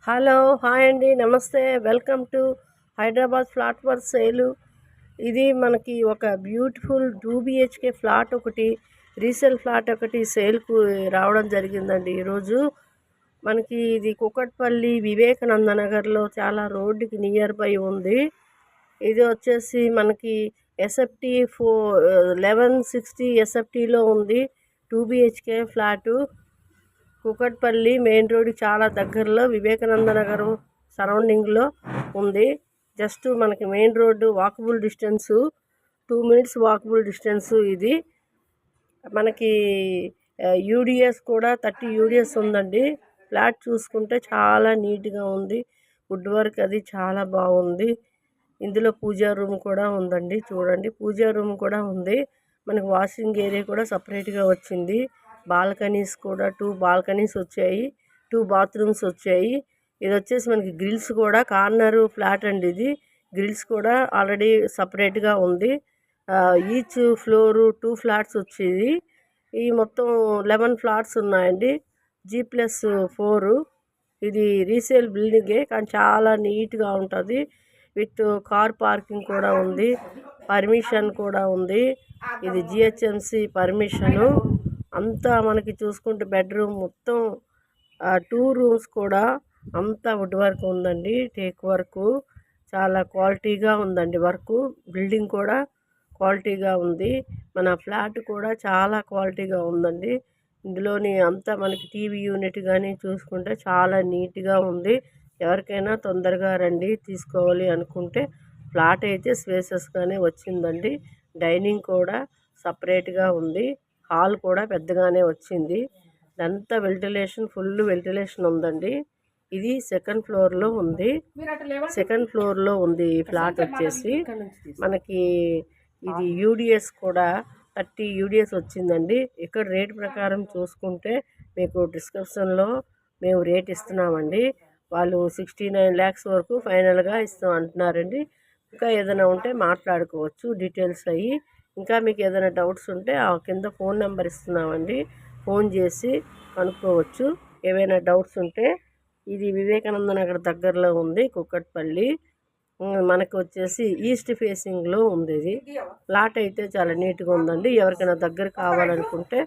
Hello hi అండి, నమస్తే. Welcome to Hyderabad flat for సేలు. ఇది మనకి ఒక బ్యూటిఫుల్ 2 BHK ఫ్లాట్ ఒకటి, రీసేల్ ఫ్లాట్ ఒకటి సేల్కు రావడం జరిగిందండి ఈరోజు. మనకి ఇది కూకట్పల్లి వివేకానంద నగర్లో చాలా రోడ్డుకి నియర్ బై ఉంది. ఇది వచ్చేసి మనకి ఎస్ఎఫ్టీ 1160 ఎస్ఎఫ్టీలో ఉంది. 2 BHK flat Kukatpally main road చాలా దగ్గరలో వివేకానంద నగర్ సరౌండింగ్లో ఉంది. జస్ట్ మనకి main road walkable distance, 2 minutes walkable distance. ఇది మనకి యూడిఎస్ కూడా 30 యూడిఎస్ ఉందండి. ఫ్లాట్ చూసుకుంటే చాలా నీట్గా ఉంది. వుడ్ వర్క్ అది చాలా బాగుంది. ఇందులో పూజా రూమ్ కూడా ఉందండి. చూడండి, పూజా రూమ్ కూడా ఉంది. మనకి వాషింగ్ ఏరియా కూడా సపరేట్గా వచ్చింది. బాల్కనీస్ కూడా 2 బాల్కనీస్ వచ్చాయి, 2 బాత్రూమ్స్ వచ్చాయి. ఇది వచ్చేసి మనకి గ్రిల్స్ కూడా కార్నర్ ఫ్లాట్ అండి. ఇది గ్రిల్స్ కూడా ఆల్రెడీ సపరేట్గా ఉంది. ఈచ్ ఫ్లోరు 2 ఫ్లాట్స్ వచ్చేది. ఈ మొత్తం 11 ఫ్లాట్స్ ఉన్నాయండి. G+4. ఇది రీసేల్ బిల్డింగే కానీ చాలా నీట్గా ఉంటుంది. విత్ కార్ పార్కింగ్ కూడా ఉంది, పర్మిషన్ కూడా ఉంది. ఇది GHMC పర్మిషను. అంతా మనకి చూసుకుంటే బెడ్రూమ్ మొత్తం 2 రూమ్స్ కూడా అంతా వుడ్ వర్క్ ఉందండి. టేక్ వర్క్ చాలా క్వాలిటీగా ఉందండి. వర్క్ బిల్డింగ్ కూడా క్వాలిటీగా ఉంది. మన ఫ్లాట్ కూడా చాలా క్వాలిటీగా ఉందండి. ఇందులోని అంతా మనకి టీవీ యూనిట్ కానీ చూసుకుంటే చాలా నీట్గా ఉంది. ఎవరికైనా తొందరగా రండి తీసుకోవాలి అనుకుంటే. ఫ్లాట్ అయితే స్పేసెస్గానే వచ్చిందండి. డైనింగ్ కూడా సపరేట్గా ఉంది. హాల్ కూడా పెద్దగానే వచ్చింది. ఇదంతా వెంటిలేషన్, ఫుల్ వెంటిలేషన్ ఉందండి. ఇది సెకండ్ ఫ్లోర్లో ఉంది. సెకండ్ ఫ్లోర్లో ఉంది ఈ ఫ్లాట్ వచ్చేసి. మనకి ఇది యూడిఎస్ కూడా 30 యూడిఎస్ వచ్చిందండి. ఇక్కడ రేట్ ప్రకారం చూసుకుంటే మీకు డిస్క్రిప్షన్లో మేము రేట్ ఇస్తున్నామండి. వాళ్ళు 69 lakhs వరకు ఫైనల్గా ఇస్తాం అంటున్నారండి. ఇంకా ఏదైనా ఉంటే మాట్లాడుకోవచ్చు డీటెయిల్స్ అయ్యి. ఇంకా మీకు ఏదైనా డౌట్స్ ఉంటే ఆ కింద ఫోన్ నెంబర్ ఇస్తున్నామండి, ఫోన్ చేసి కనుక్కోవచ్చు ఏవైనా డౌట్స్ ఉంటే. ఇది వివేకానంద నగర్ దగ్గరలో ఉంది, కూకట్పల్లి. మనకు వచ్చేసి ఈస్ట్ ఫేసింగ్లో ఉంది. ఇది ఫ్లాట్ అయితే చాలా నీట్గా ఉందండి. ఎవరికైనా దగ్గర కావాలనుకుంటే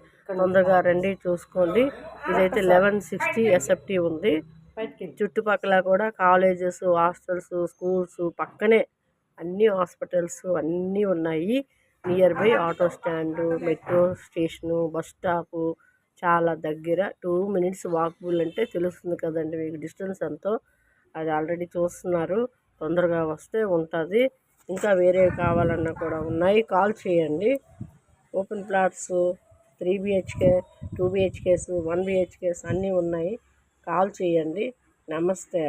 తొందరగా రండి చూసుకోండి. ఇదైతే 1160 ఎస్ఎఫ్టీ ఉంది. చుట్టుపక్కల కూడా కాలేజెస్, హాస్టల్స్, స్కూల్స్ పక్కనే అన్ని హాస్పిటల్స్ అన్నీ ఉన్నాయి. Near by auto stand, metro station, bus stop చాలా దగ్గర. 2 minutes వాకబుల్ అంటే తెలుస్తుంది కదండి మీకు డిస్టెన్స్ ఎంతో. అది ఆల్రెడీ చూస్తున్నారు. తొందరగా వస్తే ఉంటుంది. ఇంకా వేరే కావాలన్నా కూడా ఉన్నాయి, కాల్ చేయండి. Open plots 3 BHK, 2 BHKs, 1 BHKs అన్నీ ఉన్నాయి. కాల్ చేయండి. నమస్తే.